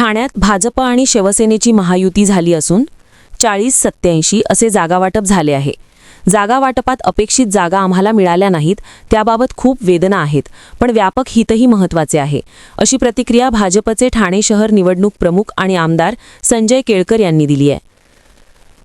ठाण्यात भाजप आणि शिवसेनेची महायुती झाली असून 40-87 असे जागावाटप झाले आहे. जागा वाटपात अपेक्षित जागा आम्हाला मिळाल्या नाहीत, त्याबाबत खूप वेदना आहेत, पण व्यापक हितही महत्त्वाचे आहे, अशी प्रतिक्रिया भाजपचे ठाणे शहर निवडणूक प्रमुख आणि आमदार संजय केळकर यांनी दिली आहे.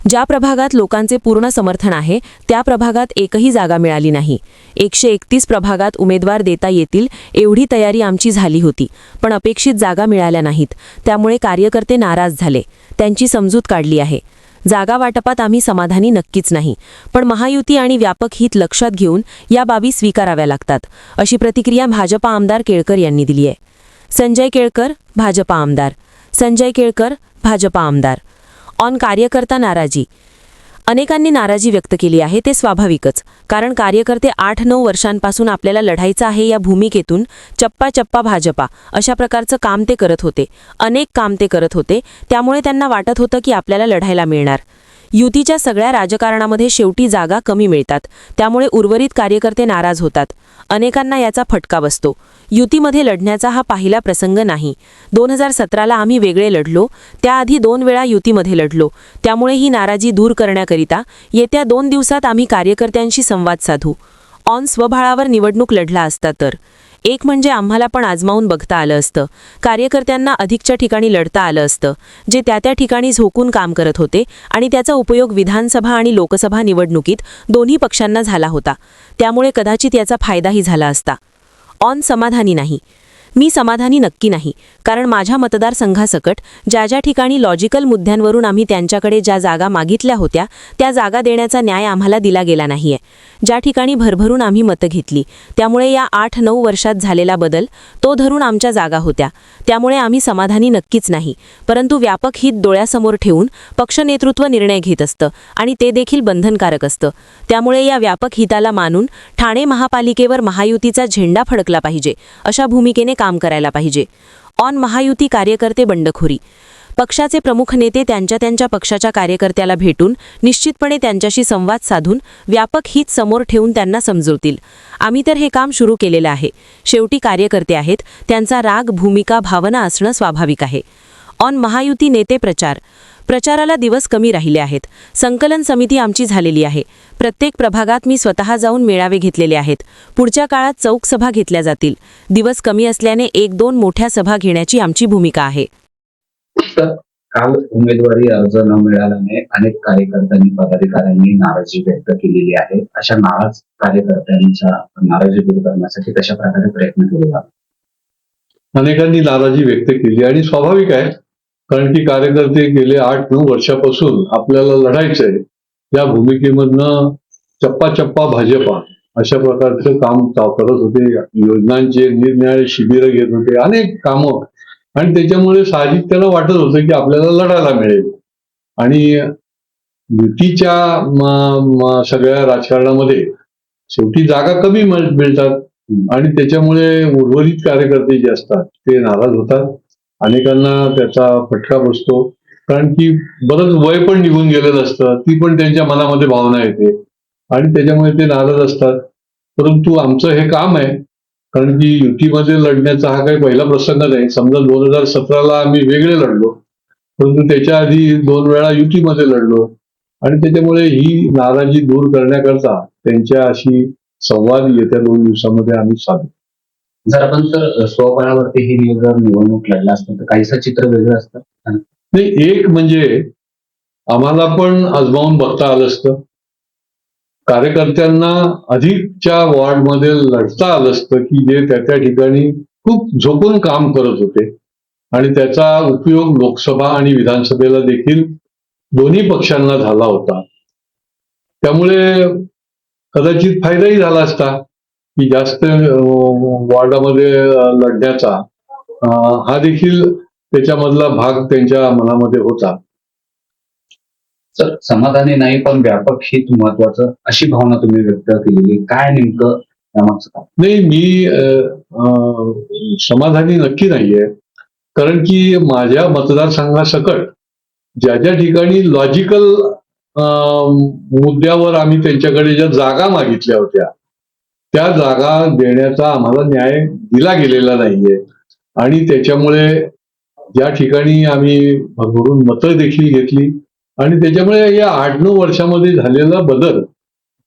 ज्या प्रभागात लोकांचे पूर्ण समर्थन आहे त्या प्रभागात एकही जागा मिळाली नाही. 131 प्रभागात उमेदवार देता येतील एवढी तयारी आमची झाली होती, पण अपेक्षित जागा मिळाल्या नाहीत, त्यामुळे कार्यकर्ते नाराज झाले. त्यांची समजूत काढली आहे. जागा वाटपात आम्ही समाधानी नक्कीच नाही, पण महायुती आणि व्यापक हित लक्षात घेऊन या बाबी स्वीकाराव्या लागतात, अशी प्रतिक्रिया भाजपा आमदार केळकर यांनी दिली आहे. संजय केळकर, भाजपा आमदार. संजय केळकर, भाजपा आमदार. ऑन कार्यकर्ता नाराजी. अनेकांनी नाराजी व्यक्त केली आहे, ते स्वाभाविकच, कारण कार्यकर्ते 8-9 वर्षांपासून आपल्याला लढायचं आहे या भूमिकेतून चप्पा भाजपा अशा प्रकारचं काम ते करत होते. अनेक काम ते करत होते, त्यामुळे त्यांना वाटत होतं की आपल्याला लढायला मिळणार. युतीच्या सगळ्या राजकारणामध्ये शेवटी जागा कमी मिळतात, त्यामुळे उर्वरित कार्यकर्ते नाराज होतात. अनेकांना याचा फटका बसतो. युतीमध्ये लढण्याचा हा पहिला प्रसंग नाही. 2017ला आम्ही वेगळे लढलो, त्याआधी 2 वेळा युतीमध्ये लढलो, त्यामुळे ही नाराजी दूर करण्याकरिता येत्या 2 दिवसात आम्ही कार्यकर्त्यांशी संवाद साधू. ऑन स्वबळावर निवडणूक लढला असता तर एक म्हणजे आम्हाला पण आजमावून बघता आलं असतं. कार्यकर्त्यांना अधिकच्या ठिकाणी लढता आलं असतं, जे त्या ठिकाणी झोकून काम करत होते, आणि त्याचा उपयोग विधानसभा आणि लोकसभा निवडणुकीत दोन्ही पक्षांना झाला होता, त्यामुळे कदाचित याचा फायदाही झाला असता. ऑन समाधानी नाही. मी समाधानी नक्की नाही, कारण माझ्या मतदारसंघासकट ज्या ठिकाणी लॉजिकल मुद्द्यांवरून आम्ही त्यांच्याकडे ज्या जागा मागितल्या होत्या त्या जागा देण्याचा न्याय आम्हाला दिला गेला नाहीये. ज्या ठिकाणी भरभरून आम्ही मतं घेतली, त्यामुळे या 8-9 वर्षात झालेला बदल तो धरून आमच्या जागा होत्या, त्यामुळे आम्ही समाधानी नक्कीच नाही. परंतु व्यापक हित डोळ्यासमोर ठेवून पक्ष नेतृत्व निर्णय घेत असतं, आणि ते देखील बंधनकारक असतं. त्यामुळे या व्यापक हिताला मानून ठाणे महापालिकेवर महायुतीचा झेंडा फडकला पाहिजे, अशा भूमिकेने काम करायला पाहिजे. ऑन महायुती कार्यकर्ते बंडखोरी. पक्षाचे प्रमुख नेते त्यांच्या पक्षाच्या कार्यकर्त्याला भेटून निश्चितपणे त्यांच्याशी संवाद साधून व्यापक हित समोर ठेवून त्यांना समजवतील. आम्ही तर हे काम सुरू केलेलं आहे. शेवटी कार्यकर्ते आहेत, त्यांचा राग, भूमिका, भावना असणं स्वाभाविक आहे. ऑन महायुती नेते प्रचाराला दिवस कमी राहिले आहेत. संकलन समिती आमची झालेली आहे. प्रत्येक प्रभागात मी स्वतः जाऊन मेळावे घेतलेले आहेत. पुढच्या काळात चौक सभा घेतल्या जातील. दिवस कमी असल्याने 1-2 मोठ्या सभा घेण्याची आमची भूमिका आहे. काल उमेदवारी अर्ज न मिळाल्याने अनेक कार्यकर्त्यांनी, पदाधिकाऱ्यांनी नाराजी व्यक्त केलेली आहे. अशा नाराज कार्यकर्त्यांच्या नाराजी दूर करण्यासाठी कशा प्रकारे प्रयत्न केले जातात? अनेकांनी नाराजी व्यक्त केली, आणि स्वाभाविक आहे, कारण की कार्यकर्ते गेले 8-9 वर्षापासून आपल्याला लढायचंय या भूमिकेमधनं चप्पा भाजपा अशा प्रकारचं काम करत होते. योजनांचे निरनिराळे शिबिरं घेत होते, अनेक कामं, आणि त्याच्यामुळे साहजिक त्यांना वाटत होतं की आपल्याला लढायला मिळेल. आणि युतीच्या सगळ्या राजकारणामध्ये शेवटी जागा कमी मिळतात, आणि त्याच्यामुळे उर्वरित कार्यकर्ते जे असतात ते नाराज होतात. अनेकांना त्याचा फटका बसतो, कारण की बरंच वय पण निघून गेलेलं असतं, ती पण त्यांच्या मनामध्ये भावना येते, आणि त्याच्यामुळे ते नाराज असतात. परंतु आमचं हे काम आहे, कारण की युतीमध्ये लढण्याचा हा काही पहिला प्रसंग नाही. समजा 2017ला आम्ही वेगळे लढलो, परंतु त्याच्या आधी 2 वेळा युतीमध्ये लढलो, आणि त्याच्यामुळे ही नाराजी दूर करण्याकरता त्यांच्याशी संवाद येत्या 2 दिवसामध्ये आम्ही साधू. जर आपण तर स्वबळावरती ही निवडणूक लढला असतं तर काहीसं चित्र वेगळं असतं. नाही, एक म्हणजे आम्हाला पण आजमावून बघता आलं असतं. कार्यकर्त्यांना अधिकच्या वॉर्डमध्ये लढता आलं असतं, की जे त्या ठिकाणी खूप झोकून काम करत होते, आणि त्याचा उपयोग लोकसभा आणि विधानसभेला देखील दोन्ही पक्षांना झाला होता. त्यामुळे कदाचित फायदाही झाला असता, की जास्त वॉर्डामध्ये लढण्याचा हा देखील त्याच्यामधला भाग त्यांच्या मनामध्ये होता. सर, समाधानी नाही पण व्यापक हित महत्वाचं, अशी भावना तुम्ही व्यक्त केलेली, काय नेमकं त्यामागचं? नाही, मी समाधानी नक्की नाहीये, कारण की माझ्या मतदारसंघासकट ज्या ठिकाणी लॉजिकल मुद्द्यावर आम्ही त्यांच्याकडे ज्या जागा मागितल्या होत्या त्या जागा देण्याचा आम्हाला न्याय दिला गेलेला नाहीये, आणि त्याच्यामुळे ज्या ठिकाणी आम्ही भरभरून मतं देखील घेतली आणि त्याच्यामुळे या 8-9 वर्षामध्ये झालेला बदल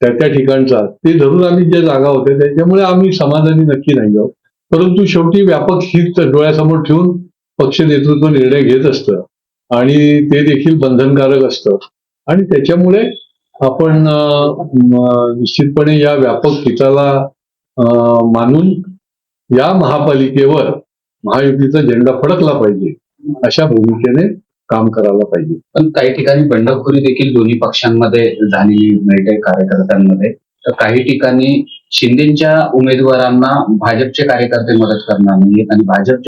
त्या ठिकाणचा ते धरून आम्ही ज्या जागा होत्या त्याच्यामुळे आम्ही समाधानी नक्की नाही आहोत. परंतु शेवटी व्यापक हित डोळ्यासमोर ठेवून पक्ष नेतृत्व निर्णय घेत असतं आणि ते देखील बंधनकारक असतं आणि त्याच्यामुळे आपण निश्चितपणे या व्यापक हिताला मानून या महापालिकेवर महायुतीचा झेंडा फडकला पाहिजे अशा भूमिकेने काम करायला पाहिजे. पण काही ठिकाणी बंडखोरी देखील दोन्ही पक्षांमध्ये झालेली मिळते कार्यकर्त्यांमध्ये. तर काही ठिकाणी शिंदेच्या उमेदवारांना भाजपचे कार्यकर्ते मदत करणार नाहीत आणि भाजप